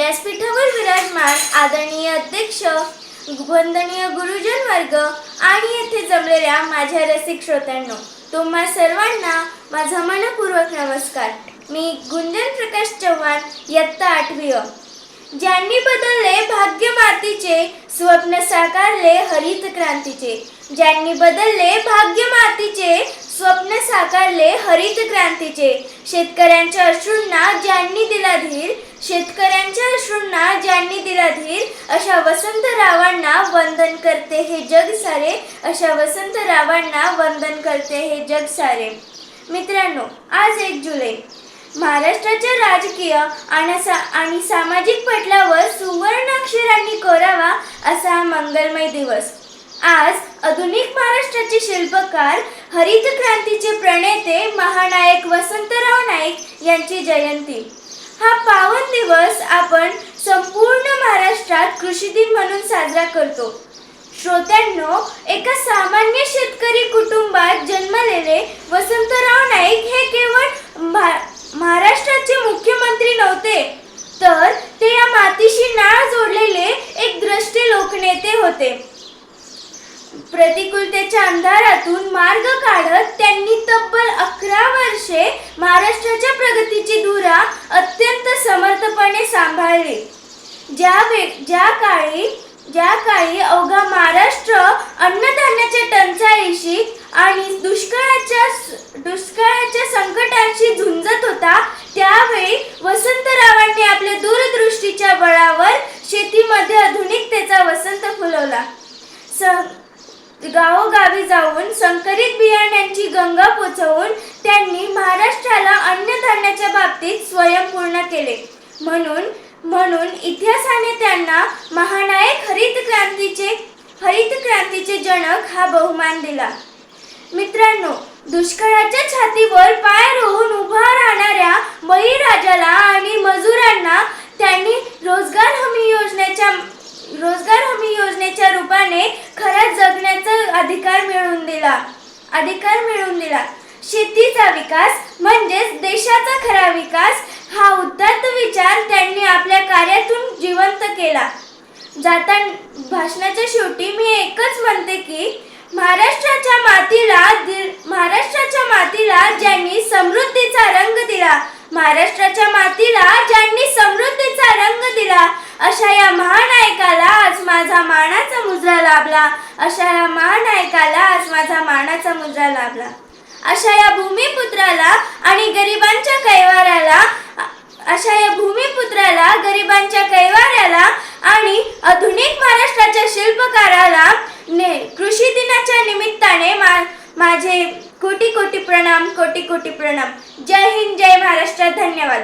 व्यासपीठावर विराजमान आदरणीय अध्यक्ष, वंदनीय गुरुजन वर्ग आणि येथे जमलेल्या माझ्या रसिक श्रोत्यांनो, तुम्हा सर्वांना माझा मनपूर्वक नमस्कार. मी गुंजन प्रकाश चव्हाण, इयत्ता 8वी अ. ज्यांनी बदलले भाग्य मातीचे, स्वप्न साकारले हरित क्रांतीचे. ज्यांनी बदलले भाग्य मातीचे, स्वप्न साकारले हरित क्रांतीचे. शेतकऱ्यांच्या अश्रूंना ज्यांनी दिला धीर, शेतकऱ्यांच्या अश्रूंना ज्यांनी दिला धीर, अशा वसंतरावांना वंदन करते हे जग सारे. अशा वसंतरावांना वंदन करते हे जग सारे. मित्रांनो, आज 1 जुलै महाराष्ट्राच्या राजकीय आणि सामाजिक पटलावर सुवर्णाक्षरांनी कोरावा असा हा मंगलमय दिवस. आज आधुनिक महाराष्ट्राचे शिल्पकार, हरित क्रांतीचे प्रणेते महानायक वसंतराव नाईक यांची जयंती. हा पावन दिवस आपण संपूर्ण महाराष्ट्रात कृषी दिन म्हणून साजरा करतो. श्रोत्यांनो, एका सामान्य शेतकरी कुटुंबात जन्मलेले वसंतराव नाईक हे केवळ महाराष्ट्राचे मुख्यमंत्री नव्हते, तर ते या मातीशी नाळ जोडलेले एक द्रष्टे लोकनेते होते. प्रतिकूलतेच्या अंधारातून मार्ग काढत त्यांनी तब्बल 11 वर्षे महाराष्ट्राच्या प्रगतीची धुरा अत्यंत समर्थपणे सांभाळली. ज्या काळी अवघा महाराष्ट्र अन्नधान्याच्या टंचाईशी आणि दुष्काळाच्या संकटांशी झुंजत होता, त्यावेळी वसंतरावांनी आपल्या दूरदृष्टीच्या बळावर शेतीमध्ये आधुनिकतेचा वसंत फुलवला. गावोगावी जाऊन संकरित बियाण्यांची गंगा पोचवून त्यांनी महाराष्ट्राला अन्नधान्याच्या बाबतीत स्वयंपूर्ण केले. म्हणून इतिहासाने त्यांना महानायक हरित क्रांतीचे जनक हा बहुमान दिला. मित्रांनो, दुष्काळाच्या छातीवर पाय रोवून उभा राहणाऱ्या बळीराजाला आणि मजुरांना त्यांनी रोजगार हमी योजनेच्या रूपाने खरा जगण्याचा अधिकार मिळवून दिला. शेतीचा विकास म्हणजेच देशाचा खरा विकास हा उदात्त विचार त्यांनी आपल्या कार्यातून जिवंत केला. भाषणाच्या शेवटी मी एकच म्हणते की महाराष्ट्राच्या मातीला ज्यांनी समृद्धीचा रंग दिला, महाराष्ट्राच्या मातीला ज्यांनी समृद्धीचा रंग दिला, अशा या महानायकाला आज माझा मानाचा मुजरा लाभला. अशा या भूमिपुत्राला गरिबांच्या आणि आधुनिक महाराष्ट्राच्या शिल्पकाराला कृषी दिनाच्या निमित्ताने माझे कोटी कोटी प्रणाम. जय हिंद, जय महाराष्ट्र. धन्यवाद.